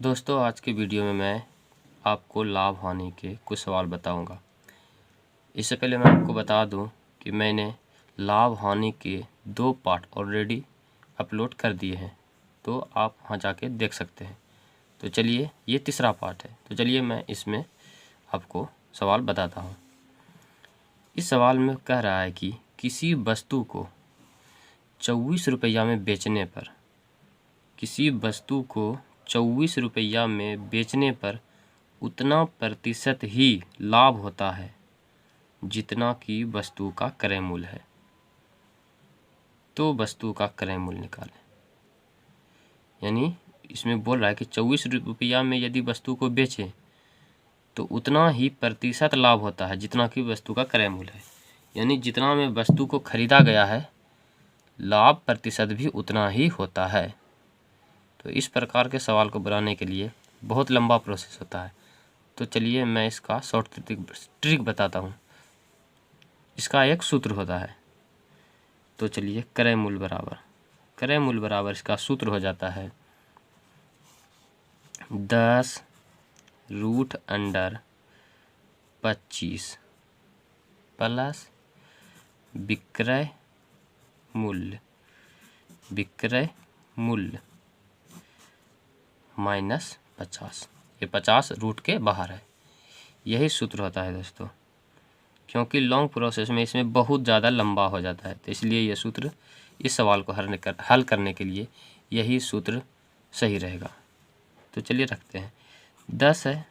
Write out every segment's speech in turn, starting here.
दोस्तों, आज के वीडियो में मैं आपको लाभ हानि के कुछ सवाल बताऊंगा। इससे पहले मैं आपको बता दूं कि मैंने लाभ हानि के 2 पार्ट ऑलरेडी अपलोड कर दिए हैं, तो आप वहां जाके देख सकते हैं। तो चलिए, ये तीसरा पार्ट है। तो चलिए मैं इसमें आपको सवाल बताता हूं। इस सवाल में कह रहा है कि किसी वस्तु को 24 रुपया में बेचने पर उतना प्रतिशत ही लाभ होता है जितना कि वस्तु का क्रय मूल्य है। तो वस्तु का क्रय मूल्य निकालें। यानी इसमें बोल रहा है कि 24 रुपया में यदि वस्तु को बेचें तो उतना ही प्रतिशत लाभ होता है जितना कि वस्तु का क्रय मूल्य है। यानी जितना में वस्तु को खरीदा गया है, लाभ प्रतिशत भी उतना ही होता है। तो इस प्रकार के सवाल को बनाने के लिए बहुत लंबा प्रोसेस होता है। तो चलिए मैं इसका शॉर्ट ट्रिक बताता हूँ। इसका एक सूत्र होता है। तो चलिए, क्रय मूल्य बराबर इसका सूत्र हो जाता है 10√25 प्लस विक्रय मूल्य माइनस 50। ये 50 रूट के बाहर है। यही सूत्र होता है दोस्तों। क्योंकि लॉन्ग प्रोसेस में इसमें बहुत ज़्यादा लंबा हो जाता है, तो इसलिए ये सूत्र, इस सवाल को हल करने के लिए यही सूत्र सही रहेगा। तो चलिए रखते हैं। 10 है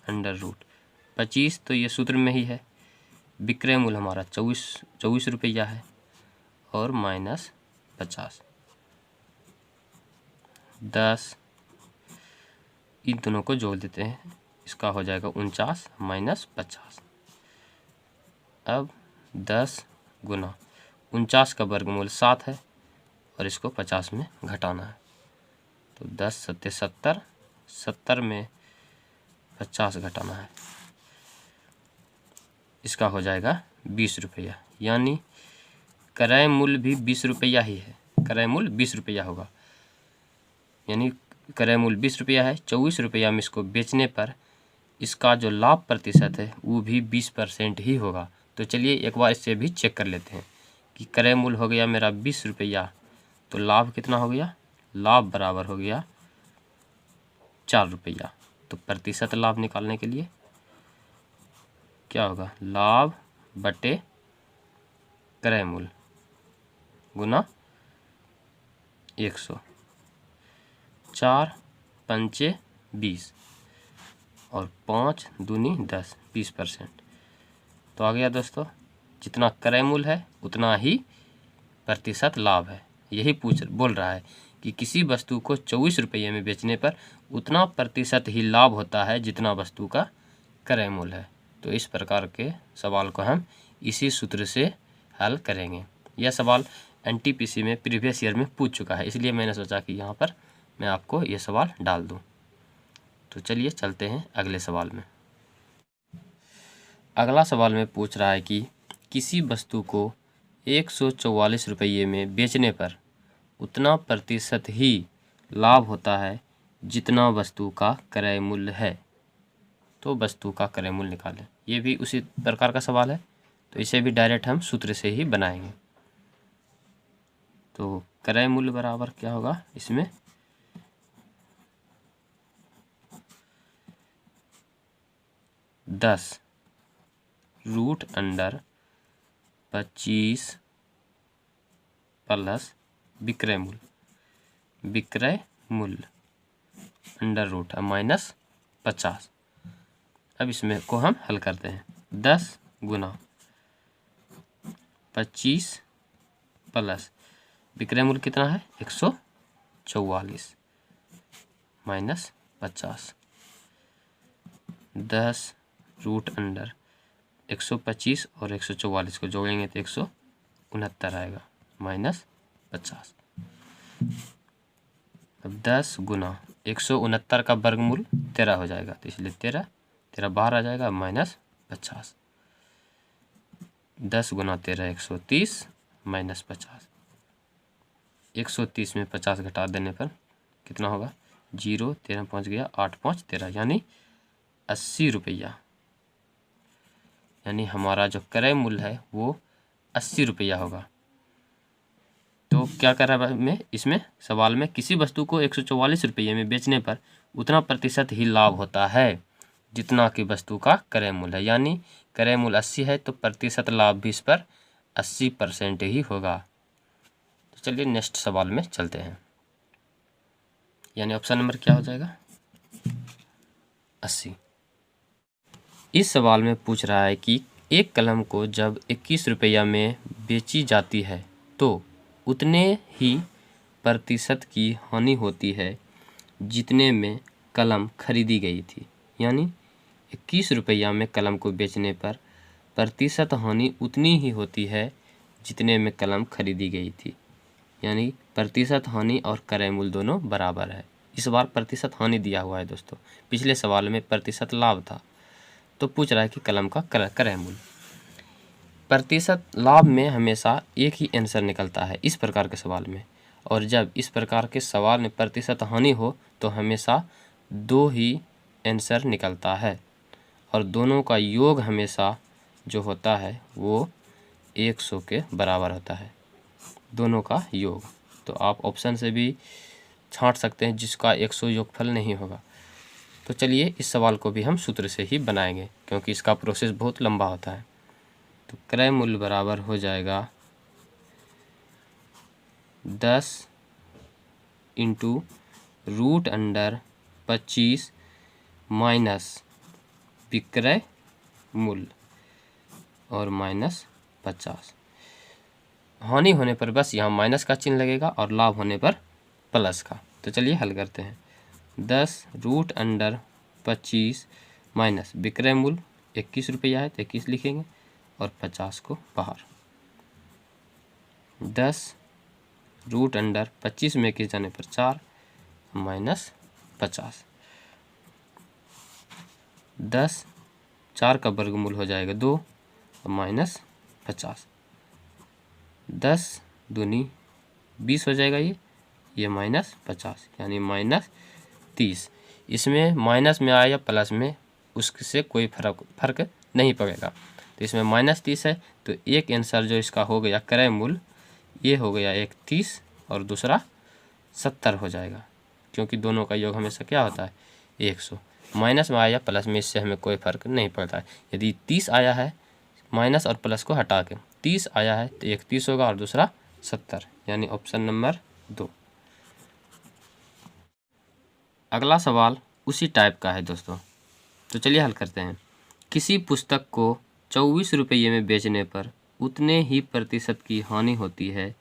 √25, तो ये सूत्र में ही है। विक्रय मूल्य हमारा 24 रुपया है और माइनस 50। 10 इन दोनों को जोड़ देते हैं, इसका हो जाएगा 49 माइनस 50। अब 10 गुना 49 का वर्गमूल 7 है और इसको 50 में घटाना है। तो 10 सत्ते 70, 70 में 50 घटाना है, इसका हो जाएगा 20 रुपया। यानी क्रय मूल्य भी 20 रुपया ही है। क्रय मूल्य 20 रुपया होगा। यानी क्रय मूल्य 20 रुपया है। 24 रुपया में इसको बेचने पर इसका जो लाभ प्रतिशत है वो भी 20% ही होगा। तो चलिए एक बार इससे भी चेक कर लेते हैं कि क्रय मूल्य हो गया मेरा 20 रुपया, तो लाभ कितना हो गया? लाभ बराबर हो गया 4 रुपया। तो प्रतिशत लाभ निकालने के लिए क्या होगा? लाभ बटे क्रय मूल्य गुना 100। 4 पंचे 20 और 5 दूनी 10, 20%। तो आ गया दोस्तों, जितना क्रय मूल्य है उतना ही प्रतिशत लाभ है। यही बोल रहा है कि किसी वस्तु को 24 रुपये में बेचने पर उतना प्रतिशत ही लाभ होता है जितना वस्तु का क्रय मूल्य है। तो इस प्रकार के सवाल को हम इसी सूत्र से हल करेंगे। यह सवाल NTPC में प्रीवियस ईयर में पूछ चुका है, इसलिए मैंने सोचा कि यहाँ पर मैं आपको ये सवाल डाल दूँ। तो चलिए चलते हैं अगले सवाल में। अगला सवाल में पूछ रहा है कि किसी वस्तु को 144 रुपये में बेचने पर उतना प्रतिशत ही लाभ होता है जितना वस्तु का क्रय मूल्य है। तो वस्तु का क्रय मूल्य निकालें। ये भी उसी प्रकार का सवाल है, तो इसे भी डायरेक्ट हम सूत्र से ही बनाएंगे। तो क्रय मूल्य बराबर क्या होगा इसमें? 10√25 प्लस विक्रय मूल्य अंडर रूट माइनस 50। अब इसमें को हम हल करते हैं। 10 गुना 25 प्लस विक्रय मूल्य कितना है? 144 माइनस 50। 10 रूट अंडर 125 और 144 को जोड़ेंगे तो 169 आएगा माइनस 50। अब 10 गुना 169 का वर्गमूल 13 हो जाएगा, तो इसलिए 13 बाहर आ जाएगा माइनस 50। 10 गुना 13 130 माइनस 50। 130 में 50 घटा देने पर कितना होगा? 0 13 5 गया, 8 5 13, यानी 80 रुपया। यानी हमारा जो क्रय मूल्य है वो 80 रुपया होगा। तो क्या कर रहा है मैं इसमें सवाल में, किसी वस्तु को 144 रुपये में बेचने पर उतना प्रतिशत ही लाभ होता है जितना कि वस्तु का क्रय मूल्य है। यानी क्रय मूल्य 80 है तो प्रतिशत लाभ भी इस पर 80% ही होगा। तो चलिए नेक्स्ट सवाल में चलते हैं। यानी ऑप्शन नंबर क्या हो जाएगा? 80। इस सवाल में पूछ रहा है कि एक कलम को जब 21 रुपया में बेची जाती है तो उतने ही प्रतिशत की हानि होती है जितने में कलम खरीदी गई थी। यानी 21 रुपया में कलम को बेचने पर प्रतिशत हानि उतनी ही होती है जितने में कलम खरीदी गई थी। यानी प्रतिशत हानि और क्रय मूल्य दोनों बराबर है। इस बार प्रतिशत हानि दिया हुआ है दोस्तों, पिछले सवाल में प्रतिशत लाभ था। तो पूछ रहा है कि कलम का क्रय मूल्य। प्रतिशत लाभ में हमेशा एक ही आंसर निकलता है इस प्रकार के सवाल में, और जब इस प्रकार के सवाल में प्रतिशत हानि हो तो हमेशा 2 ही आंसर निकलता है, और दोनों का योग हमेशा जो होता है वो 100 के बराबर होता है, दोनों का योग। तो आप ऑप्शन से भी छांट सकते हैं जिसका 100 योगफल नहीं होगा। तो चलिए इस सवाल को भी हम सूत्र से ही बनाएंगे क्योंकि इसका प्रोसेस बहुत लंबा होता है। तो क्रय मूल्य बराबर हो जाएगा 10 इंटू √25 माइनस विक्रय मूल्य और माइनस 50। हानि होने पर बस यहाँ माइनस का चिन्ह लगेगा और लाभ होने पर प्लस का। तो चलिए हल करते हैं। 10 √25 माइनस विक्रय मूल्य 21 रुपया है तो 21 लिखेंगे और 50 को बाहर। 10 √25 में 21 जाने पर 4 माइनस 50। 10 4 का वर्गमूल हो जाएगा 2 और माइनस 50। 10 दूनी 20 हो जाएगा ये माइनस 50 यानी माइनस 30। इसमें माइनस में आया या प्लस में उससे कोई फर्क नहीं पड़ेगा। तो इसमें माइनस 30 है तो एक आंसर जो इसका हो गया क्रय मूल्य ये हो गया एक 30 और दूसरा 70 हो जाएगा, क्योंकि दोनों का योग हमेशा क्या होता है 100। माइनस में आया प्लस में इससे हमें कोई फर्क नहीं पड़ता है। यदि 30 आया है माइनस और प्लस को हटा के 30 आया है तो एक 30 होगा और दूसरा 70, यानी ऑप्शन नंबर 2। अगला सवाल उसी टाइप का है दोस्तों, तो चलिए हल करते हैं। किसी पुस्तक को 24 रुपये में बेचने पर उतने ही प्रतिशत की हानि होती है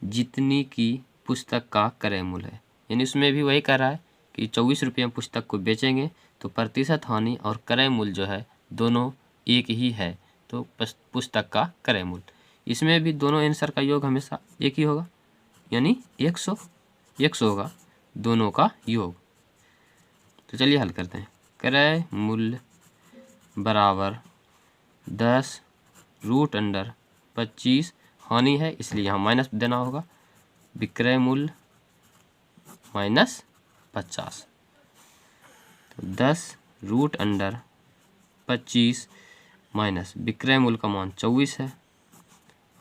जितनी की पुस्तक का क्रय मूल्य है। यानी उसमें भी वही कह रहा है कि 24 रुपये में पुस्तक को बेचेंगे तो प्रतिशत हानि और क्रय मूल्य जो है दोनों एक ही है, तो पुस्तक का क्रय मूल्य। इसमें भी दोनों आंसर का योग हमेशा एक ही होगा, यानी 100 होगा दोनों का योग। तो चलिए हल करते हैं। क्रय मूल्य बराबर 10 √25 हानि है इसलिए यहाँ माइनस देना होगा, विक्रय मूल्य माइनस 50। तो 10 √25 माइनस विक्रय मूल्य का मान 24 है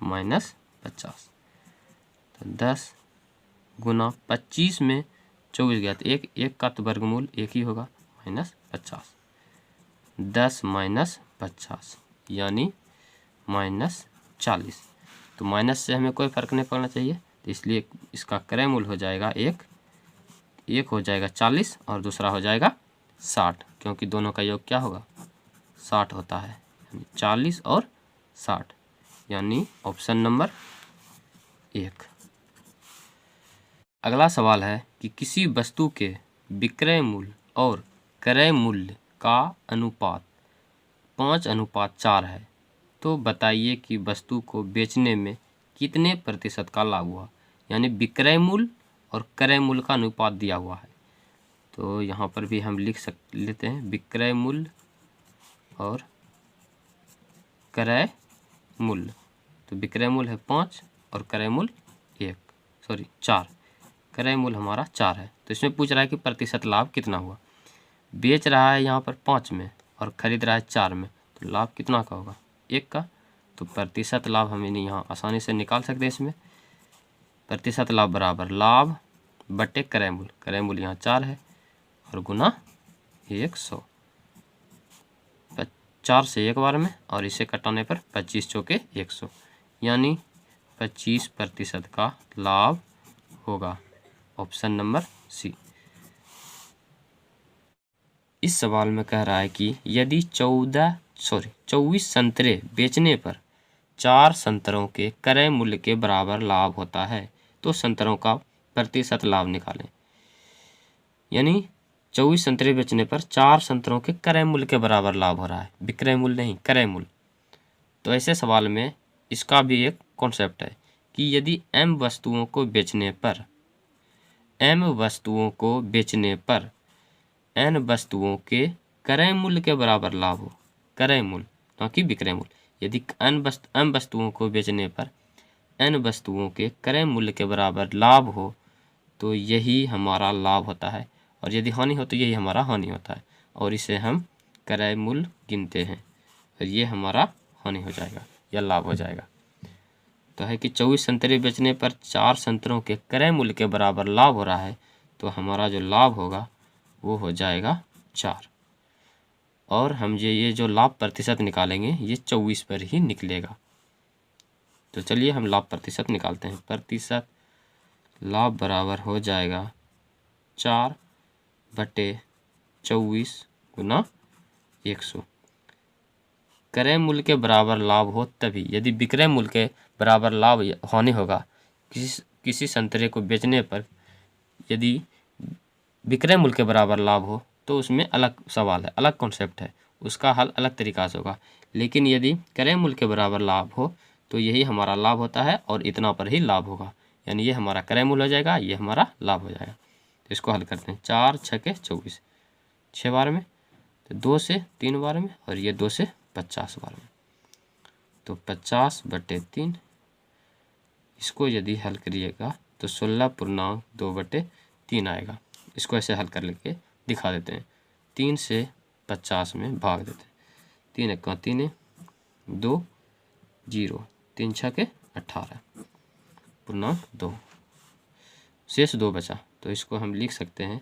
माइनस 50। तो 10 गुना 25 में 24 गया तो एक का तो वर्गमूल एक ही होगा माइनस 50। 10 माइनस 50 यानी माइनस 40। तो माइनस से हमें कोई फर्क नहीं पड़ना चाहिए, तो इसलिए इसका क्रय मूल्य हो जाएगा एक हो जाएगा 40 और दूसरा हो जाएगा 60, क्योंकि दोनों का योग क्या होगा 60 होता है, यानी 40 और 60, यानी ऑप्शन नंबर 1। अगला सवाल है कि किसी वस्तु के विक्रय मूल्य और क्रय मूल्य का अनुपात 5:4 है, तो बताइए कि वस्तु को बेचने में कितने प्रतिशत का लाभ हुआ। यानी विक्रय मूल्य और क्रय मूल्य का अनुपात दिया हुआ है, तो यहाँ पर भी हम लिख लेते हैं विक्रय मूल्य और क्रय मूल्य। तो विक्रय मूल्य है 5 और क्रय मूल्य 4, क्रय मूल्य हमारा 4 है। तो इसमें पूछ रहा है कि प्रतिशत लाभ कितना हुआ। बेच रहा है यहाँ पर 5 में और खरीद रहा है 4 में, तो लाभ कितना का होगा, 1 का। तो प्रतिशत लाभ हम यहाँ आसानी से निकाल सकते हैं। इसमें प्रतिशत लाभ बराबर लाभ बटे क्रय मूल्य। क्रय मूल्य यहाँ 4 है और गुना 100। 4 से एक बार में और इसे कटाने पर 25 चौके 100, यानी 25% का लाभ होगा। Option number C. इस सवाल में कह रहा है कि यदि 24 संतरे बेचने पर 4 संतरों के क्रय मूल्य के बराबर लाभ होता है तो संतरों का प्रतिशत लाभ निकालें। यानी 24 संतरे बेचने पर 4 संतरों के क्रय मूल्य के बराबर लाभ हो रहा है, विक्रय मूल्य नहीं, क्रय मूल्य। तो ऐसे सवाल में इसका भी एक कॉन्सेप्ट है कि यदि m वस्तुओं को बेचने पर n वस्तुओं के क्रय मूल्य के बराबर लाभ हो, क्रय मूल्य ना कि विक्रय मूल्य। यदि m वस्तुओं को बेचने पर n वस्तुओं के क्रय मूल्य के बराबर लाभ हो तो यही हमारा लाभ होता है, और यदि हानि हो तो यही हमारा हानि होता है, और इसे हम क्रय मूल्य गिनते हैं, और ये हमारा हानि हो जाएगा या लाभ हो जाएगा। तो है कि 24 संतरे बेचने पर 4 संतरों के क्रय मूल्य के बराबर लाभ हो रहा है, तो हमारा जो लाभ होगा वो हो जाएगा 4। और हम ये जो लाभ प्रतिशत निकालेंगे ये 24 पर ही निकलेगा। तो चलिए हम लाभ प्रतिशत निकालते हैं। प्रतिशत लाभ बराबर हो जाएगा 4 बटे 24 गुना 100। क्रय मूल्य के बराबर लाभ हो तभी, यदि विक्रय मूल्य के बराबर लाभ हानि होगा, किसी संतरे को बेचने पर यदि विक्रय मूल्य के बराबर लाभ हो तो उसमें अलग सवाल है, अलग कॉन्सेप्ट है, उसका हल अलग तरीका से होगा। लेकिन यदि क्रय मूल्य के बराबर लाभ हो तो यही हमारा लाभ होता है और इतना पर ही लाभ होगा, यानी ये हमारा क्रय मूल्य हो जाएगा, ये हमारा लाभ हो जाएगा। तो इसको हल करते हैं। 4 छके 24, 6 बार में, तो 2 से 3 बार में, और ये 2 से 50 बार में। तो 50 बटे 3, इसको यदि हल करिएगा तो 16.2 बटे 3 आएगा। इसको ऐसे हल कर लेके दिखा देते हैं। 3 से 50 में भाग देते हैं। 3 1 3 2 0, 3 6 18.2, शेष 2 बचा। तो इसको हम लिख सकते हैं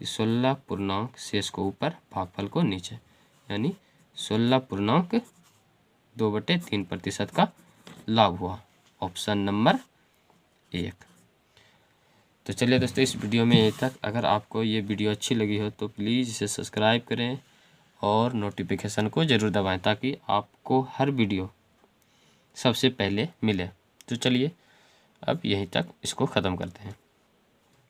कि 16 पूर्णांक शेष को ऊपर भागफल को नीचे, यानी 16.2 बटे 3% का लाभ हुआ। Option number 1। तो चलिए दोस्तों, इस वीडियो में यहीं तक। अगर आपको ये वीडियो अच्छी लगी हो तो प्लीज़ इसे सब्सक्राइब करें और नोटिफिकेशन को ज़रूर दबाएं ताकि आपको हर वीडियो सबसे पहले मिले। तो चलिए अब यहीं तक इसको ख़त्म करते हैं।